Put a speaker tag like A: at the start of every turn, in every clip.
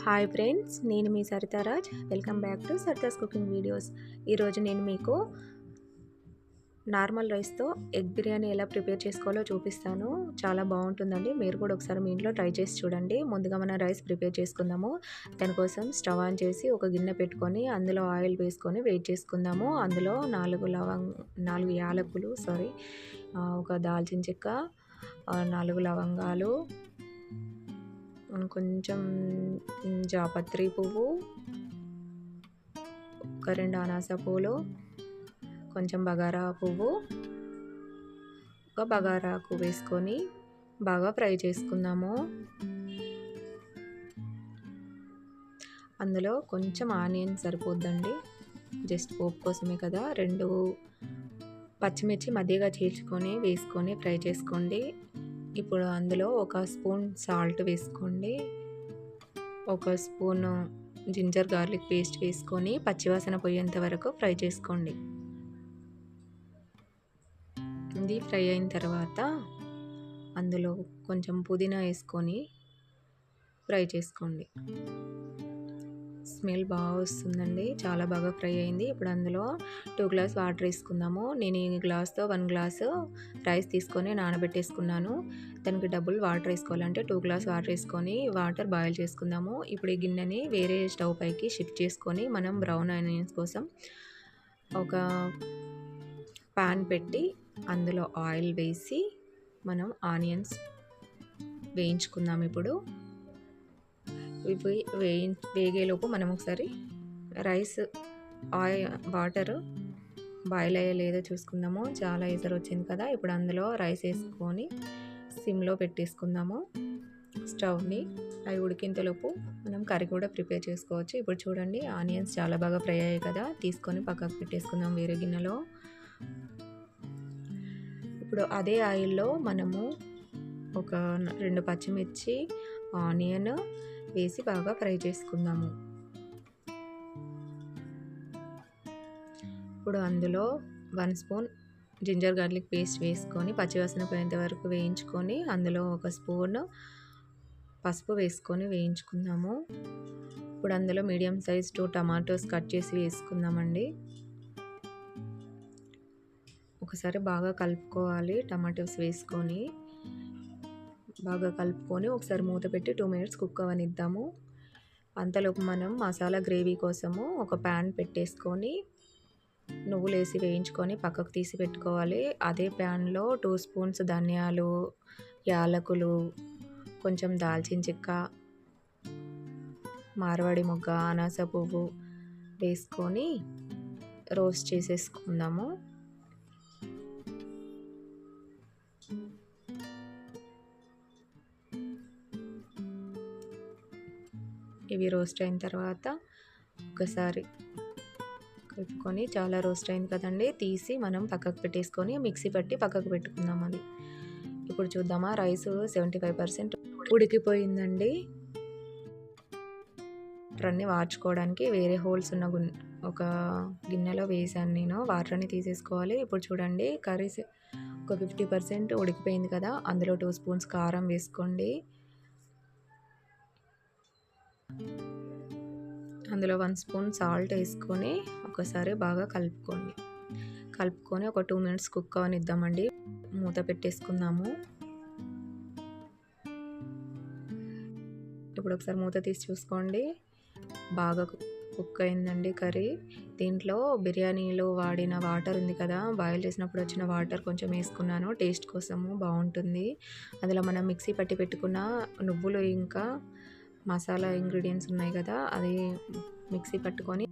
A: Hi friends, నేను మీ Saritaraj. Welcome back to Sarita's cooking videos. ఈరోజు నేను మీకు నార్మల్ రైస్తో ఎగ్ బిర్యానీ ఎలా ప్రిపేర్ చేసుకోవాలో చూపిస్తాను. చాలా బాగుంటుందండి. మీరు కూడా ఒకసారి మీ ఇంట్లో ట్రై చేసి చూడండి. ముందుగా మనం రైస్ ప్రిపేర్ చేసుకుందాము. దానికోసం స్టవ్ ఆన్ చేసి ఒక గిన్నె పెట్టుకొని అందులో ఆయిల్ వేసుకొని వెయిట్ చేసుకుందాము. అందులో 4 యాలకులు, ఒక దాల్చిన చెక్క, 4 లవంగాలు, కొంచెం జాపత్రి పువ్వు, ఒక 2 అనాస పూలు, కొంచెం బగారా పువ్వు, ఒక బగారాకు వేసుకొని బాగా ఫ్రై చేసుకుందాము. అందులో కొంచెం ఆనియన్ సరిపోద్దండి, జస్ట్ పోపు కోసమే కదా. 2 పచ్చిమిర్చి మధ్యగా చీల్చుకొని వేసుకొని ఫ్రై చేసుకోండి. ఇప్పుడు అందులో ఒక స్పూన్ సాల్ట్ వేసుకోండి, ఒక స్పూను జింజర్ గార్లిక్ పేస్ట్ వేసుకొని పచ్చివాసన పోయేంత వరకు ఫ్రై చేసుకోండి. ఇది ఫ్రై అయిన తర్వాత అందులో కొంచెం పుదీనా వేసుకొని ఫ్రై చేసుకోండి. స్మెల్ బాగా వస్తుందండి, చాలా బాగా ఫ్రై అయింది. ఇప్పుడు అందులో 2 గ్లాస్ వాటర్ వేసుకుందాము. నేను ఈ గ్లాస్తో 1 గ్లాసు రైస్ తీసుకొని నానబెట్టేసుకున్నాను. దానికి డబుల్ వాటర్ వేసుకోవాలంటే 2 గ్లాస్ వాటర్ వేసుకొని వాటర్ బాయిల్ చేసుకుందాము. ఇప్పుడు ఈ గిన్నెని వేరే స్టవ్ పైకి షిఫ్ట్ చేసుకొని మనం బ్రౌన్ ఆనియన్స్ కోసం ఒక పాన్ పెట్టి అందులో ఆయిల్ వేసి మనం ఆనియన్స్ వేయించుకుందాం. ఇప్పుడు ఇవి వేగేలోపు మనం ఒకసారి రైస్ వాటర్ బాయిల్ అయ్యే లేదో చూసుకుందాము. చాలా ఎసరు వచ్చింది కదా. ఇప్పుడు అందులో రైస్ వేసుకొని సిమ్లో పెట్టేసుకుందాము స్టవ్ని. అవి ఉడికేంతలోపు మనం కర్రీ కూడా ప్రిపేర్ చేసుకోవచ్చు. ఇప్పుడు చూడండి, ఆనియన్స్ చాలా బాగా ఫ్రై అయ్యాయి కదా. తీసుకొని పక్కకు పెట్టేసుకుందాం వేరే గిన్నెలో. ఇప్పుడు అదే ఆయిల్లో మనము ఒక 2 పచ్చిమిర్చి, ఆనియన్ వేసి బాగా ఫ్రై చేసుకుందాము. ఇప్పుడు అందులో 1 స్పూన్ జింజర్ గార్లిక్ పేస్ట్ వేసుకొని పచ్చివాసన పోయేంత వరకు వేయించుకొని అందులో ఒక స్పూన్ పసుపు వేసుకొని వేయించుకుందాము. ఇప్పుడు అందులో మీడియం సైజ్ 2 టమాటోస్ కట్ చేసి వేసుకుందామండి. ఒకసారి బాగా కలుపుకోవాలి. టమాటోస్ వేసుకొని బాగా కలుపుకొని ఒకసారి మూత పెట్టి 2 మినిట్స్ కుక్ అవనిద్దాము. అంతలోపు మనం మసాలా గ్రేవీ కోసము ఒక ప్యాన్ పెట్టేసుకొని నువ్వులు వేసి వేయించుకొని పక్కకు తీసి పెట్టుకోవాలి. అదే ప్యాన్లో 2 స్పూన్స్ ధనియాలు, యాలకులు, కొంచెం దాల్చిన చెక్క, మార్వాడి మొగ్గ, అనాస పువ్వు వేసుకొని రోస్ట్ చేసేసుకుందాము. ఇవి రోస్ట్ అయిన తర్వాత ఒకసారి కలుపుకొని, చాలా రోస్ట్ అయింది కదండి, తీసి మనం పక్కకు పెట్టేసుకొని మిక్సీ పట్టి పక్కకు పెట్టుకుందాం. అది ఇప్పుడు చూద్దామా. రైస్ 75% ఉడికిపోయిందండి. వాటర్ని వార్చుకోవడానికి వేరే హోల్స్ ఉన్న ఒక గిన్నెలో వేసాను నేను. వాటర్ని తీసేసుకోవాలి. ఇప్పుడు చూడండి, కర్రీస్ ఒక 50% ఉడికిపోయింది కదా. అందులో 2 స్పూన్స్ కారం వేసుకోండి. అందులో 1 స్పూన్ సాల్ట్ వేసుకొని ఒకసారి బాగా కలుపుకొని ఒక 2 మినిట్స్ కుక్ అవనిద్దామండి. మూత పెట్టేసుకుందాము. ఇప్పుడు ఒకసారి మూత తీసి చూసుకోండి, బాగా కుక్ అయిందండి కర్రీ. దీంట్లో బిర్యానీలో వాడిన వాటర్ ఉంది కదా, బాయిల్ చేసినప్పుడు వచ్చిన వాటర్ కొంచెం వేసుకున్నాను టేస్ట్ కోసము, బాగుంటుంది. అందులో మనం మిక్సీ పట్టి పెట్టుకున్న నువ్వులు ఇంకా మసాలా ఇంగ్రీడియంట్స్ ఉన్నాయి కదా, అది మిక్సీ పట్టుకొని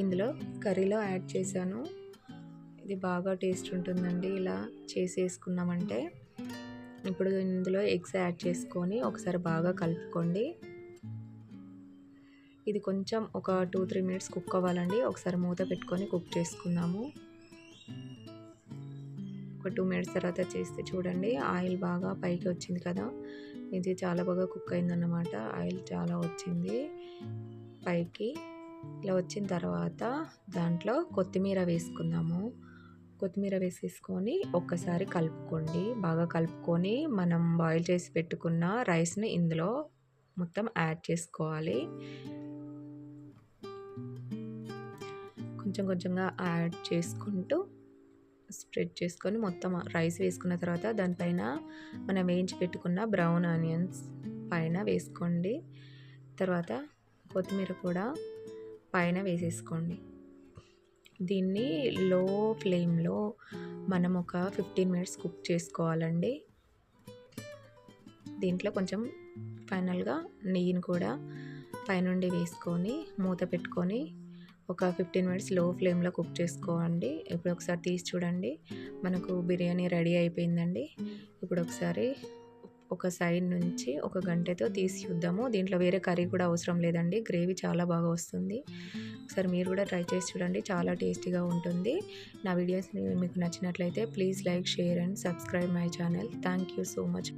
A: ఇందులో కర్రీలో యాడ్ చేశాను. ఇది బాగా టేస్ట్ ఉంటుందండి ఇలా చేసేసుకున్నామంటే. ఇప్పుడు ఇందులో ఎగ్స్ యాడ్ చేసుకొని ఒకసారి బాగా కలుపుకోండి. ఇది కొంచెం ఒక 2-3 మినిట్స్ కుక్ అవ్వాలండి. ఒకసారి మూత పెట్టుకొని కుక్ చేసుకుందాము. ఒక 2 మినిట్స్ తర్వాత చేస్తే చూడండి, ఆయిల్ బాగా పైకి వచ్చింది కదా. ఇది చాలా బాగా కుక్ అయిందన్నమాట. ఆయిల్ చాలా వచ్చింది పైకి. ఇలా వచ్చిన తర్వాత దాంట్లో కొత్తిమీర వేసుకుందాము. కొత్తిమీర వేసేసుకొని ఒక్కసారి కలుపుకోండి. బాగా కలుపుకొని మనం బాయిల్ చేసి పెట్టుకున్న రైస్ని ఇందులో మొత్తం యాడ్ చేసుకోవాలి. కొంచెం కొంచెంగా యాడ్ చేసుకుంటూ స్ప్రెడ్ చేసుకొని మొత్తం రైస్ వేసుకున్న తర్వాత దానిపైన మనం వేయించి పెట్టుకున్న బ్రౌన్ ఆనియన్స్ పైన వేసుకోండి. తర్వాత కొత్తిమీర కూడా పైన వేసేసుకోండి. దీన్ని లో ఫ్లేమ్లో మనం ఒక 15 మినిట్స్ కుక్ చేసుకోవాలండి. దీంట్లో కొంచెం ఫైనల్గా నెయ్యిని కూడా పైనుండి వేసుకొని మూత పెట్టుకొని ఒక 15 మినిట్స్ లో ఫ్లేమ్లో కుక్ చేసుకోండి. ఇప్పుడు ఒకసారి తీసి చూడండి, మనకు బిర్యానీ రెడీ అయిపోయిందండి. ఇప్పుడు ఒకసారి ఒక సైడ్ నుంచి ఒక గంటెతో తీసి చూద్దాము. దీంట్లో వేరే కర్రీ కూడా అవసరం లేదండి, గ్రేవీ చాలా బాగా వస్తుంది. ఒకసారి మీరు కూడా ట్రై చేసి చూడండి, చాలా టేస్టీగా ఉంటుంది. నా వీడియోస్ మీకు నచ్చినట్లయితే please like, share and subscribe my channel. Thank you so much.